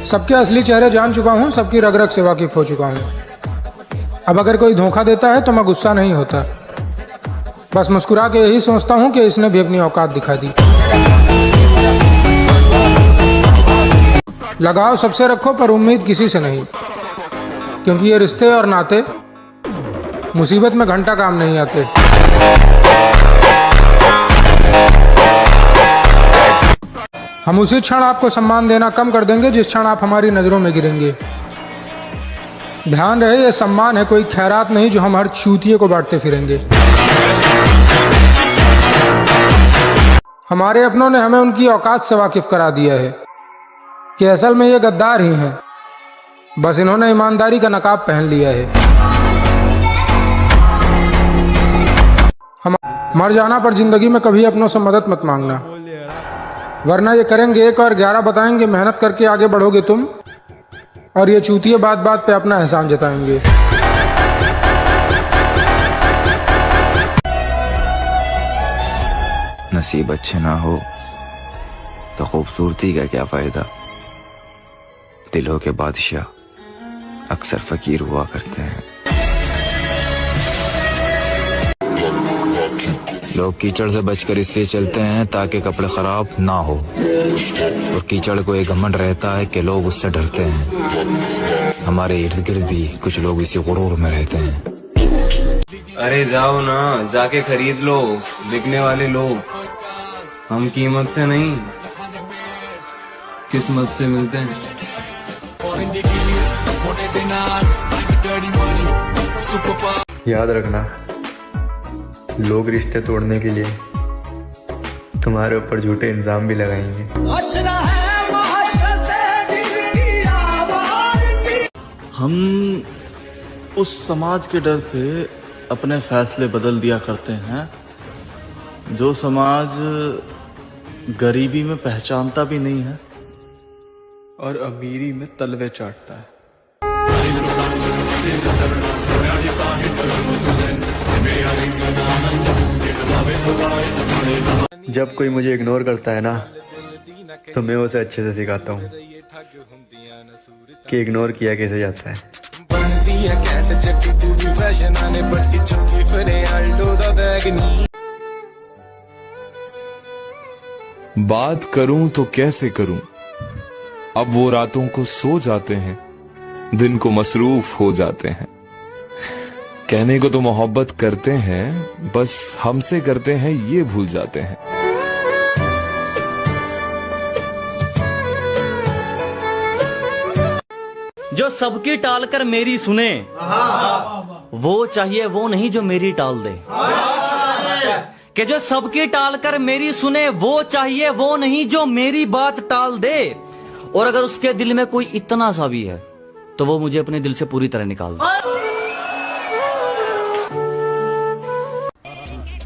सबके असली चेहरे जान चुका हूँ, सबकी रग रग से वाकिफ हो चुका हूँ। अब अगर कोई धोखा देता है तो मैं गुस्सा नहीं होता, बस मुस्कुरा के यही सोचता हूँ कि इसने भी अपनी औकात दिखा दी। लगाव सबसे रखो पर उम्मीद किसी से नहीं, क्योंकि ये रिश्ते और नाते मुसीबत में घंटा काम नहीं आते। हम उसी क्षण आपको सम्मान देना कम कर देंगे जिस क्षण आप हमारी नजरों में गिरेंगे। ध्यान रहे, ये सम्मान है, कोई खैरात नहीं जो हम हर चूतिए को बांटते फिरेंगे। हमारे अपनों ने हमें उनकी औकात से वाकिफ करा दिया है कि असल में ये गद्दार ही हैं, बस इन्होंने ईमानदारी का नकाब पहन लिया है। हम मर जाना पर जिंदगी में कभी अपनों से मदद मत मांगना, वरना ये करेंगे 1 और 11 बताएंगे, मेहनत करके आगे बढ़ोगे तुम, और ये चूतिए बात बात पे अपना एहसान जताएंगे। नसीब अच्छे ना हो तो खूबसूरती का क्या फायदा। दिलों के बादशाह अक्सर फकीर हुआ करते हैं। लोग कीचड़ से बचकर इसलिए चलते हैं ताकि कपड़े खराब ना हो, और कीचड़ को एक घमंड रहता है कि लोग उससे डरते हैं। हमारे इर्द गिर्द भी कुछ लोग इसी गुरूर में रहते हैं। अरे जाओ ना, जाके खरीद लो, बिकने वाले लोग। हम कीमत से नहीं किस्मत से मिलते हैं। याद रखना, लोग रिश्ते तोड़ने के लिए तुम्हारे ऊपर झूठे इल्जाम भी लगाएंगे। हम उस समाज के डर से अपने फैसले बदल दिया करते हैं जो समाज गरीबी में पहचानता भी नहीं है और अमीरी में तलवे चाटता है। जब कोई मुझे इग्नोर करता है ना, तो मैं उसे अच्छे से सिखाता हूँ कि इग्नोर किया कैसे जाता है। बात करूं तो कैसे करूं, अब वो रातों को सो जाते हैं, दिन को मसरूफ हो जाते हैं। कहने को तो मोहब्बत करते हैं, बस हमसे करते हैं ये भूल जाते हैं। जो सबकी टाल कर मेरी सुने, वो चाहिए वो नहीं जो मेरी टाल दे। कि जो सबकी टाल कर मेरी सुने, वो चाहिए वो नहीं जो मेरी बात टाल दे। और अगर उसके दिल में कोई इतना सा भी है तो वो मुझे अपने दिल से पूरी तरह निकाल दे।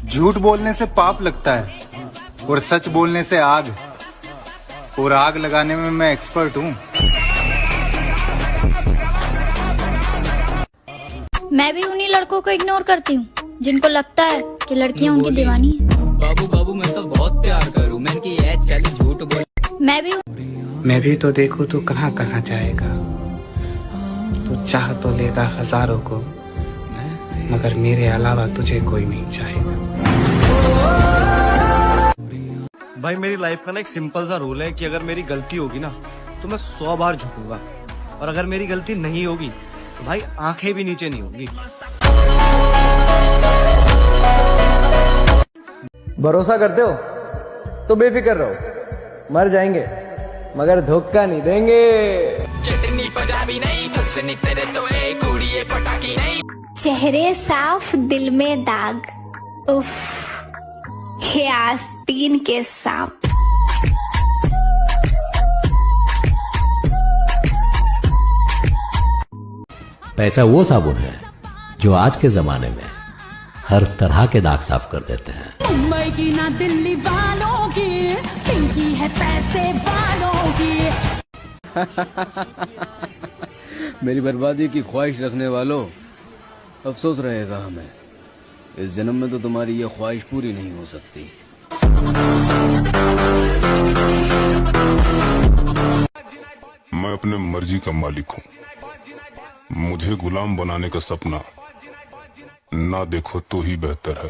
झूठ बोलने से पाप लगता है और सच बोलने से आग, और आग लगाने में मैं एक्सपर्ट हूँ। मैं भी उन्हीं लड़कों को इग्नोर करती हूँ जिनको लगता है कि लड़कियाँ उनकी दीवानी है। बाबू बाबू मैं तो बहुत प्यार करूँ, मैं की चल झूठ बोल। मैं भी तो देखूं तू कहाँ कहाँ जाएगा। तू चाह तो लेगा हजारों को, मगर मेरे अलावा तुझे कोई नहीं चाहेगा। भाई मेरी लाइफ का ना एक सिंपल सा रूल है कि अगर मेरी गलती होगी ना तो मैं 100 बार झुकूंगा, और अगर मेरी गलती नहीं होगी तो भाई आंखें भी नीचे नहीं होगी। भरोसा करते हो तो बेफिक्र रहो, मर जाएंगे मगर धोखा नहीं देंगे। चटनी पंजाबी नहीं, फसनी तेरे तो एक कुड़िए पटाखी नहीं। चेहरे साफ दिल में दाग, उफ ये आस्तीन के सांप। पैसा वो साबुन है जो आज के जमाने में हर तरह के दाग साफ कर देते हैं। मुंबई की ना दिल्ली वालों की, पिंकी है पैसे वालों की। मेरी बर्बादी की ख्वाहिश रखने वालों, अफसोस रहेगा हमें, इस जन्म में तो तुम्हारी ये ख्वाहिश पूरी नहीं हो सकती। मैं अपने मर्जी का मालिक हूँ। मुझे गुलाम बनाने का सपना ना देखो तो ही बेहतर है।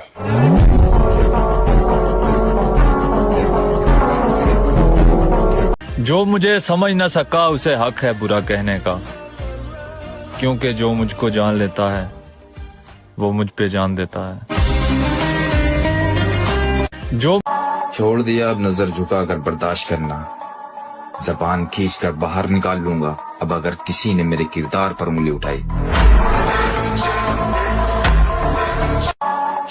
जो मुझे समझ न सका उसे हक है बुरा कहने का, क्योंकि जो मुझको जान लेता है वो मुझ पे जान देता है। जो छोड़ दिया अब नजर झुका कर बर्दाश्त करना, जबान खींच कर बाहर निकाल लूंगा अब अगर किसी ने मेरे किरदार पर उंगली उठाई।